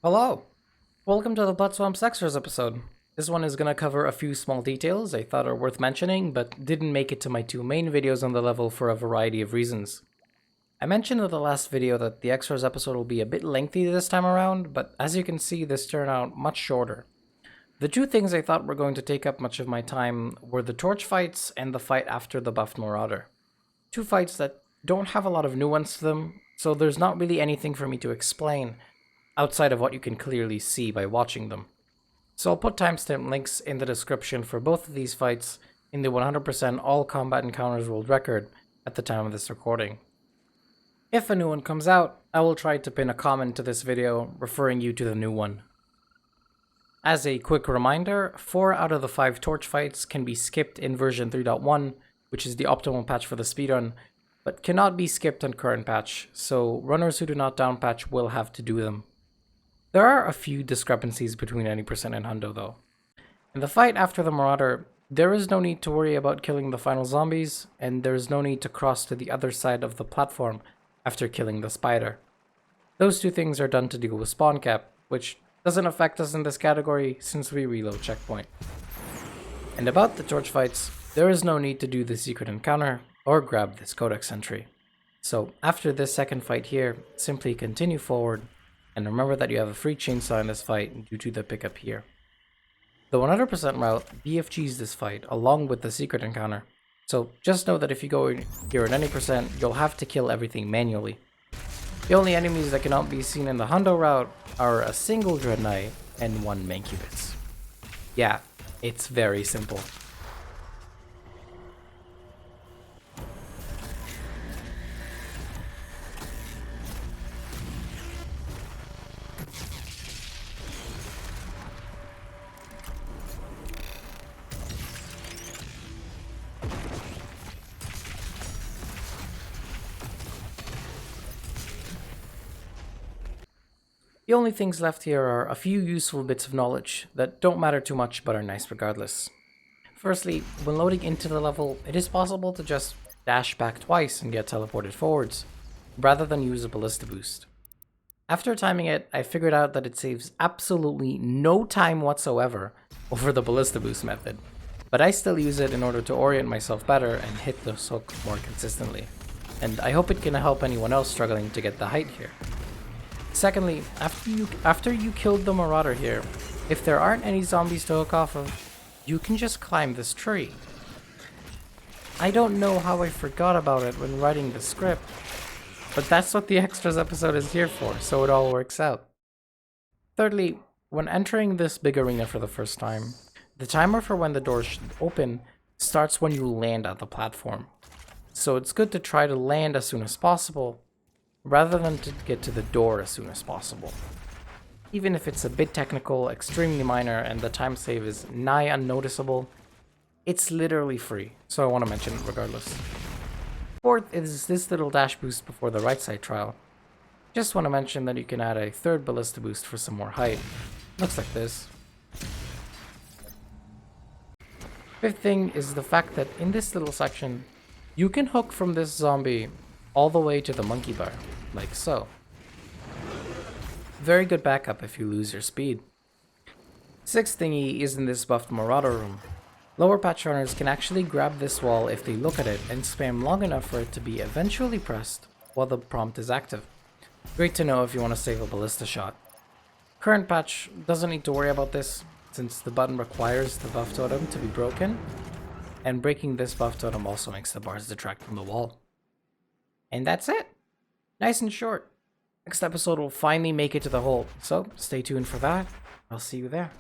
Hello! Welcome to the Blood Swamp Sexers episode. This one is going to cover a few small details I thought are worth mentioning, but didn't make it to my two main videos on the level for a variety of reasons. I mentioned in the last video that the Extras episode will be a bit lengthy this time around, but as you can see, this turned out much shorter. The two things I thought were going to take up much of my time were the torch fights and the fight after the buffed Marauder. Two fights that don't have a lot of nuance to them, so there's not really anything for me to explain outside of what you can clearly see by watching them. So I'll put timestamp links in the description for both of these fights in the 100% all combat encounters world record at the time of this recording. If a new one comes out, I will try to pin a comment to this video referring you to the new one. As a quick reminder, 4 out of the 5 torch fights can be skipped in version 3.1, which is the optimal patch for the speedrun, but cannot be skipped on current patch, so runners who do not down patch will have to do them. There are a few discrepancies between 90% and Hundo though. In the fight after the Marauder, there is no need to worry about killing the final zombies, and there is no need to cross to the other side of the platform after killing the spider. Those two things are done to deal with spawn cap, which doesn't affect us in this category since we reload checkpoint. And about the torch fights, there is no need to do the secret encounter or grab this codex entry. So after this second fight here, simply continue forward, and remember that you have a free chainsaw in this fight due to the pickup here. The 100% route BFGs this fight along with the secret encounter, so just know that if you go here at any percent, you'll have to kill everything manually. The only enemies that cannot be seen in the Hundo route are a single Dread Knight and one Mancubus. Yeah, it's very simple. The only things left here are a few useful bits of knowledge that don't matter too much but are nice regardless. Firstly, when loading into the level, it is possible to just dash back twice and get teleported forwards, rather than use a ballista boost. After timing it, I figured out that it saves absolutely no time whatsoever over the ballista boost method, but I still use it in order to orient myself better and hit the hook more consistently, and I hope it can help anyone else struggling to get the height here. Secondly, after you killed the Marauder here, if there aren't any zombies to hook off of, you can just climb this tree. I don't know how I forgot about it when writing the script, but that's what the Extras episode is here for, so it all works out. Thirdly, when entering this big arena for the first time, the timer for when the doors should open starts when you land at the platform. So it's good to try to land as soon as possible, rather than to get to the door as soon as possible. Even if it's a bit technical, extremely minor, and the time save is nigh unnoticeable, it's literally free, so I want to mention it regardless. Fourth is this little dash boost before the right side trial. Just want to mention that you can add a third ballista boost for some more height. Looks like this. Fifth thing is the fact that in this little section, you can hook from this zombie all the way to the monkey bar, like so. Very good backup if you lose your speed. Sixth thingy is in this buffed Marauder room. Lower patch runners can actually grab this wall if they look at it and spam long enough for it to be eventually pressed while the prompt is active. Great to know if you want to save a ballista shot. Current patch doesn't need to worry about this since the button requires the buff totem to be broken, and breaking this buff totem also makes the bars detract from the wall. And that's it. Nice and short. Next episode will finally make it to the hole, so stay tuned for that. I'll see you there.